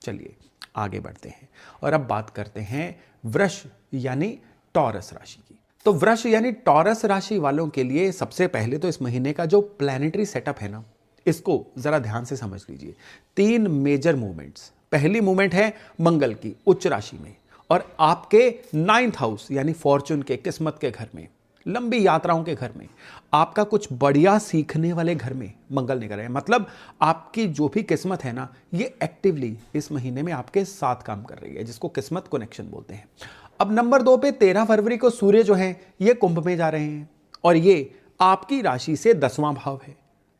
चलिए आगे बढ़ते हैं और अब बात करते हैं वृष यानी टॉरस राशि की। तो वृष यानी टॉरस राशि वालों के लिए सबसे पहले तो इस महीने का जो प्लैनेटरी सेटअप है ना, इसको जरा ध्यान से समझ लीजिए। 3 मेजर मूवमेंट्स। पहली मूवमेंट है मंगल की उच्च राशि में और आपके 9th हाउस यानी फॉर्चून के, किस्मत के घर में, लंबी यात्राओं के घर में, आपका कुछ बढ़िया सीखने वाले घर में मंगल निकल रहे हैं। मतलब आपकी जो भी किस्मत है ना, ये एक्टिवली इस महीने में आपके साथ काम कर रही है, जिसको किस्मत कनेक्शन बोलते हैं। अब नंबर 2 पे 13 फरवरी को सूर्य जो है ये कुंभ में जा रहे हैं और ये आपकी राशि से 10वां भाव है,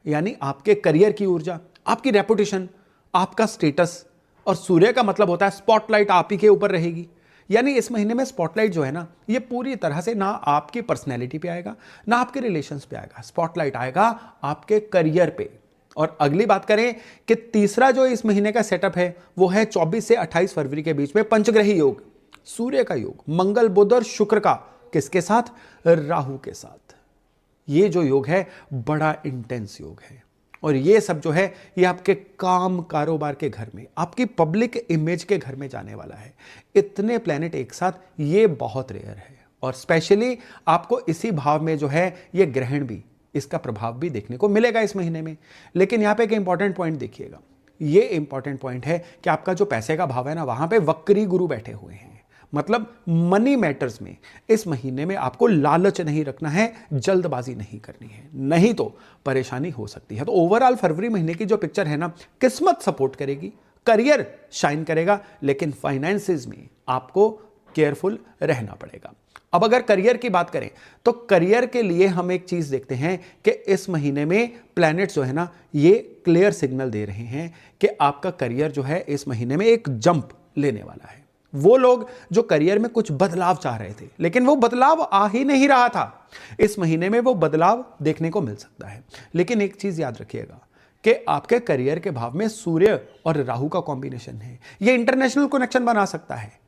यानी आपके करियर की ऊर्जा, आपकी रेपुटेशन, आपका स्टेटस। और सूर्य का मतलब होता है स्पॉटलाइट आप ही के ऊपर रहेगी। यानी इस महीने में स्पॉटलाइट जो है ना, ये पूरी तरह से ना आपकी पर्सनैलिटी पे आएगा ना आपके रिलेशंस पे आएगा, स्पॉटलाइट आएगा आपके करियर पे। और अगली बात करें कि तीसरा जो इस महीने का सेटअप है वो है 24 से 28 फरवरी के बीच में पंचग्रही योग, सूर्य का योग, मंगल बुध और शुक्र का, किसके साथ? राहु के साथ। ये जो योग है बड़ा इंटेंस योग है और ये सब जो है ये आपके काम कारोबार के घर में, आपकी पब्लिक इमेज के घर में जाने वाला है। इतने प्लैनेट एक साथ, ये बहुत रेयर है और स्पेशली आपको इसी भाव में जो है ये ग्रहण भी, इसका प्रभाव भी देखने को मिलेगा इस महीने में। लेकिन यहाँ पे एक इंपॉर्टेंट पॉइंट देखिएगा, ये इंपॉर्टेंट पॉइंट है कि आपका जो पैसे का भाव है ना, वहां पे वक्री गुरु बैठे हुए हैं। मतलब मनी मैटर्स में इस महीने में आपको लालच नहीं रखना है, जल्दबाजी नहीं करनी है, नहीं तो परेशानी हो सकती है। तो ओवरऑल फरवरी महीने की जो पिक्चर है ना, किस्मत सपोर्ट करेगी, करियर शाइन करेगा, लेकिन फाइनेंसेस में आपको केयरफुल रहना पड़ेगा। अब अगर करियर की बात करें तो करियर के लिए हम एक चीज देखते हैं कि इस महीने में प्लैनेट्स जो है ना, ये क्लियर सिग्नल दे रहे हैं कि आपका करियर जो है इस महीने में एक जंप लेने वाला है। वो लोग जो करियर में कुछ बदलाव चाह रहे थे लेकिन वो बदलाव आ ही नहीं रहा था, इस महीने में वो बदलाव देखने को मिल सकता है। लेकिन एक चीज याद रखिएगा कि आपके करियर के भाव में सूर्य और राहु का कॉम्बिनेशन है, ये इंटरनेशनल कनेक्शन बना सकता है।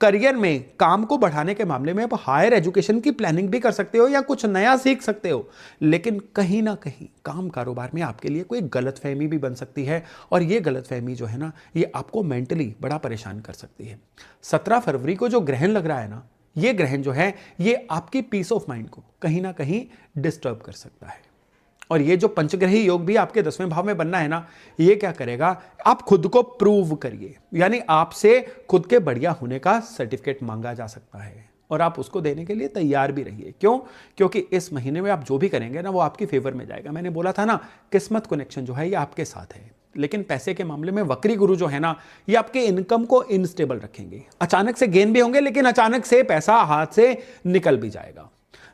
करियर में काम को बढ़ाने के मामले में आप हायर एजुकेशन की प्लानिंग भी कर सकते हो या कुछ नया सीख सकते हो, लेकिन कहीं ना कहीं काम कारोबार में आपके लिए कोई गलतफहमी भी बन सकती है और ये गलतफहमी जो है ना, ये आपको मेंटली बड़ा परेशान कर सकती है। 17 फरवरी को जो ग्रहण लग रहा है ना, ये ग्रहण जो है ये आपकी पीस ऑफ माइंड को कहीं ना कहीं डिस्टर्ब कर सकता है। और ये जो पंचग्रही योग भी आपके 10वें भाव में बनना है ना, ये क्या करेगा, आप खुद को प्रूव करिए, यानी आपसे खुद के बढ़िया होने का सर्टिफिकेट मांगा जा सकता है और आप उसको देने के लिए तैयार भी रहिए। क्यों? क्योंकि इस महीने में आप जो भी करेंगे ना, वो आपकी फेवर में जाएगा। मैंने बोला था ना, किस्मत कनेक्शन जो है ये आपके साथ है। लेकिन पैसे के मामले में वक्री गुरु जो है ना, ये आपके इनकम को इनस्टेबल रखेंगे। अचानक से गेन भी होंगे लेकिन अचानक से पैसा हाथ से निकल भी जाएगा।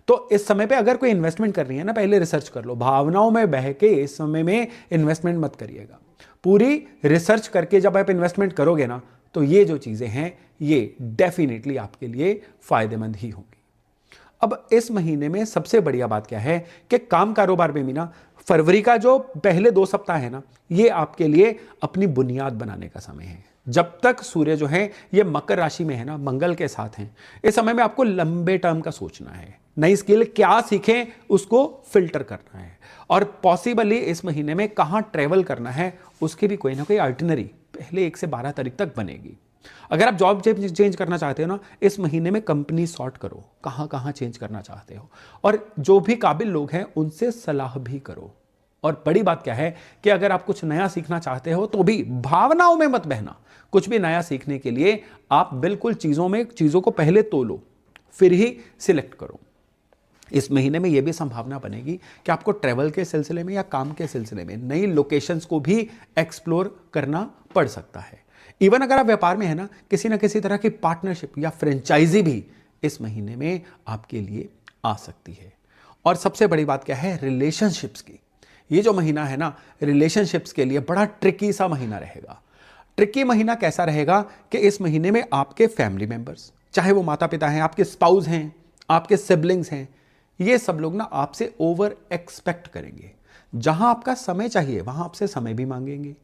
तो इस समय पे अगर कोई इन्वेस्टमेंट करनी है ना, पहले रिसर्च कर लो। भावनाओं में बह के इस समय में इन्वेस्टमेंट मत करिएगा। पूरी रिसर्च करके जब आप इन्वेस्टमेंट करोगे ना, तो ये जो चीजें हैं ये डेफिनेटली आपके लिए फायदेमंद ही होंगी। अब इस महीने में सबसे बढ़िया बात क्या है कि काम कारोबार में भी ना, फरवरी का जो पहले 2 सप्ताह है ना, ये आपके लिए अपनी बुनियाद बनाने का समय है। जब तक सूर्य जो है ये मकर राशि में है ना, मंगल के साथ हैं, इस समय में आपको लंबे टर्म का सोचना है। नई स्किल क्या सीखें उसको फिल्टर करना है और पॉसिबली इस महीने में कहां ट्रेवल करना है उसकी भी कोई ना कोई आइटिनरी पहले 1 से 12 तारीख तक बनेगी। अगर आप जॉब चेंज करना चाहते हो ना, इस महीने में कंपनी सॉर्ट करो, कहां कहां चेंज करना चाहते हो, और जो भी काबिल लोग हैं उनसे सलाह भी करो। और बड़ी बात क्या है कि अगर आप कुछ नया सीखना चाहते हो तो भी भावनाओं में मत बहना। कुछ भी नया सीखने के लिए आप बिल्कुल चीजों को पहले तोलो, फिर ही सिलेक्ट करो। इस महीने में यह भी संभावना बनेगी कि आपको ट्रैवल के सिलसिले में या काम के सिलसिले में नई लोकेशंस को भी एक्सप्लोर करना पड़ सकता है। इवन अगर आप व्यापार में है ना, किसी ना किसी तरह की पार्टनरशिप या फ्रेंचाइजी भी इस महीने में आपके लिए आ सकती है। और सबसे बड़ी बात क्या है, रिलेशनशिप्स की। ये जो महीना है ना, रिलेशनशिप्स के लिए बड़ा ट्रिकी सा महीना रहेगा। ट्रिकी महीना कैसा रहेगा कि इस महीने में आपके फैमिली मेंबर्स, चाहे वो माता पिता हैं, आपके स्पाउस हैं, आपके सिबलिंग्स हैं, ये सब लोग ना आपसे ओवर एक्सपेक्ट करेंगे। जहां आपका समय चाहिए वहां आपसे समय भी मांगेंगे।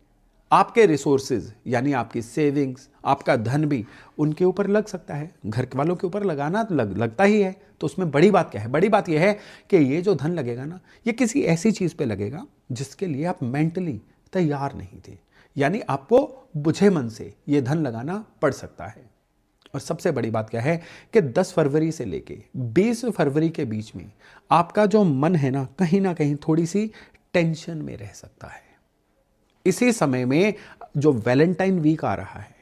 आपके रिसोर्सेज यानी आपकी सेविंग्स, आपका धन भी उनके ऊपर लग सकता है। घर वालों के ऊपर लगाना लगता ही है। तो उसमें बड़ी बात क्या है, बड़ी बात यह है कि ये जो धन लगेगा ना, ये किसी ऐसी चीज पे लगेगा जिसके लिए आप मेंटली तैयार नहीं थे, यानी आपको बुझे मन से ये धन लगाना पड़ सकता है। और सबसे बड़ी बात क्या है कि 10 फरवरी से लेके 20 फरवरी के बीच में आपका जो मन है ना कहीं थोड़ी सी टेंशन में रह सकता है। इसी समय में जो वैलेंटाइन वीक आ रहा है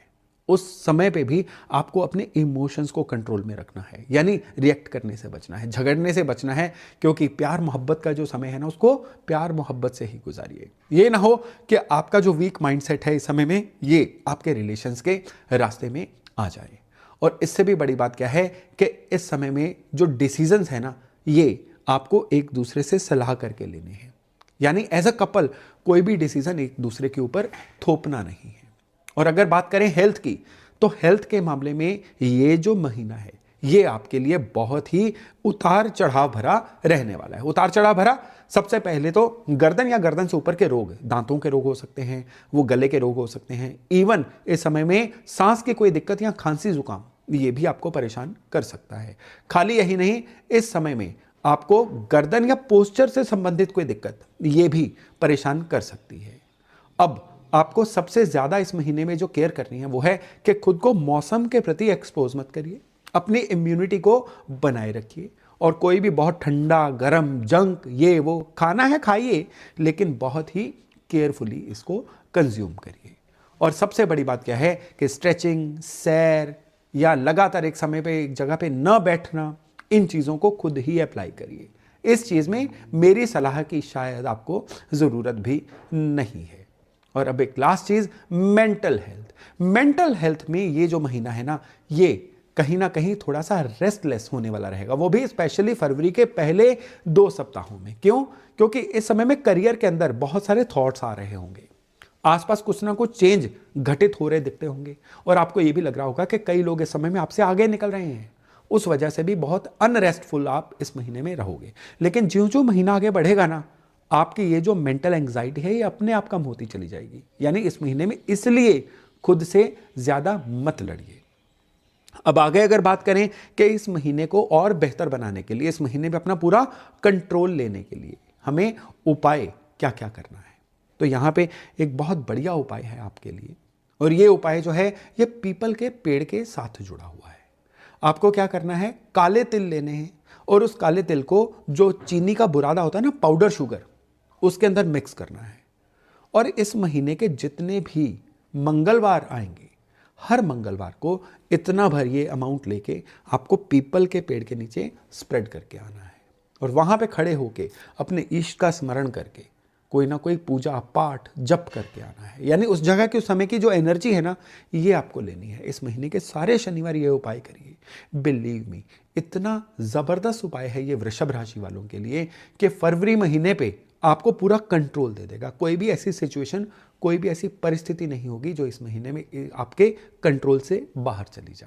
उस समय पे भी आपको अपने इमोशंस को कंट्रोल में रखना है, यानी रिएक्ट करने से बचना है, झगड़ने से बचना है, क्योंकि प्यार मोहब्बत का जो समय है ना उसको प्यार मोहब्बत से ही गुजारिए। ये ना हो कि आपका जो वीक माइंडसेट है इस समय में ये आपके रिलेशंस के रास्ते में आ जाए। और इससे भी बड़ी बात क्या है कि इस समय में जो डिसीजंस है ना ये आपको एक दूसरे से सलाह करके लेने हैं, यानी एज अ कपल कोई भी डिसीजन एक दूसरे के ऊपर थोपना नहीं है। और अगर बात करें हेल्थ की, तो हेल्थ के मामले में ये जो महीना है ये आपके लिए बहुत ही उतार चढ़ाव भरा रहने वाला है। उतार चढ़ाव भरा, सबसे पहले तो गर्दन या गर्दन से ऊपर के रोग, दांतों के रोग हो सकते हैं, वो गले के रोग हो सकते हैं, इवन इस समय में सांस की कोई दिक्कत या खांसी जुकाम ये भी आपको परेशान कर सकता है। खाली यही नहीं, इस समय में आपको गर्दन या पोस्चर से संबंधित कोई दिक्कत ये भी परेशान कर सकती है। अब आपको सबसे ज्यादा इस महीने में जो केयर करनी है वो है कि खुद को मौसम के प्रति एक्सपोज मत करिए, अपनी इम्यूनिटी को बनाए रखिए, और कोई भी बहुत ठंडा गरम जंक ये वो खाना है खाइए, लेकिन बहुत ही केयरफुली इसको कंज्यूम करिए। और सबसे बड़ी बात क्या है कि स्ट्रेचिंग, सैर या लगातार एक समय पे एक जगह पे न बैठना, इन चीज़ों को खुद ही अप्लाई करिए। इस चीज़ में मेरी सलाह की शायद आपको ज़रूरत भी नहीं है। और अब एक लास्ट चीज़, मेंटल हेल्थ। मेंटल हेल्थ में ये जो महीना है ना ये कहीं ना कहीं थोड़ा सा रेस्टलेस होने वाला रहेगा, वो भी स्पेशली फरवरी के पहले 2 सप्ताहों में। क्यों? क्योंकि इस समय में करियर के अंदर बहुत सारे थॉट्स आ रहे होंगे, आसपास कुछ ना कुछ चेंज घटित हो रहे दिखते होंगे, और आपको ये भी लग रहा होगा कि कई लोग इस समय में आपसे आगे निकल रहे हैं। उस वजह से भी बहुत अनरेस्टफुल आप इस महीने में रहोगे। लेकिन ज्यों ज्यों महीना आगे बढ़ेगा ना आपकी ये जो मेंटल एंग्जाइटी है ये अपने आप कम होती चली जाएगी। यानी इस महीने में इसलिए खुद से ज्यादा मत लड़िए। अब आगे अगर बात करें कि इस महीने को और बेहतर बनाने के लिए, इस महीने में अपना पूरा कंट्रोल लेने के लिए हमें उपाय क्या क्या करना है, तो यहां पे एक बहुत बढ़िया उपाय है आपके लिए। और ये उपाय जो है ये पीपल के पेड़ के साथ जुड़ा हुआ है। आपको क्या करना है, काले तिल लेने हैं, और उस काले तिल को जो चीनी का बुरादा होता है ना, पाउडर शुगर, उसके अंदर मिक्स करना है। और इस महीने के जितने भी मंगलवार आएंगे, हर मंगलवार को इतना भर ये अमाउंट लेके आपको पीपल के पेड़ के नीचे स्प्रेड करके आना है, और वहां पे खड़े होके अपने इष्ट का स्मरण करके कोई ना कोई पूजा पाठ जप करके आना है। यानी उस जगह की, उस समय की जो एनर्जी है ना ये आपको लेनी है। इस महीने के सारे शनिवार ये उपाय करिए। बिलीव मी, इतना ज़बरदस्त उपाय है ये वृषभ राशि वालों के लिए कि फरवरी महीने पे आपको पूरा कंट्रोल दे देगा। कोई भी ऐसी सिचुएशन, कोई भी ऐसी परिस्थिति नहीं होगी जो इस महीने में आपके कंट्रोल से बाहर चली जाए।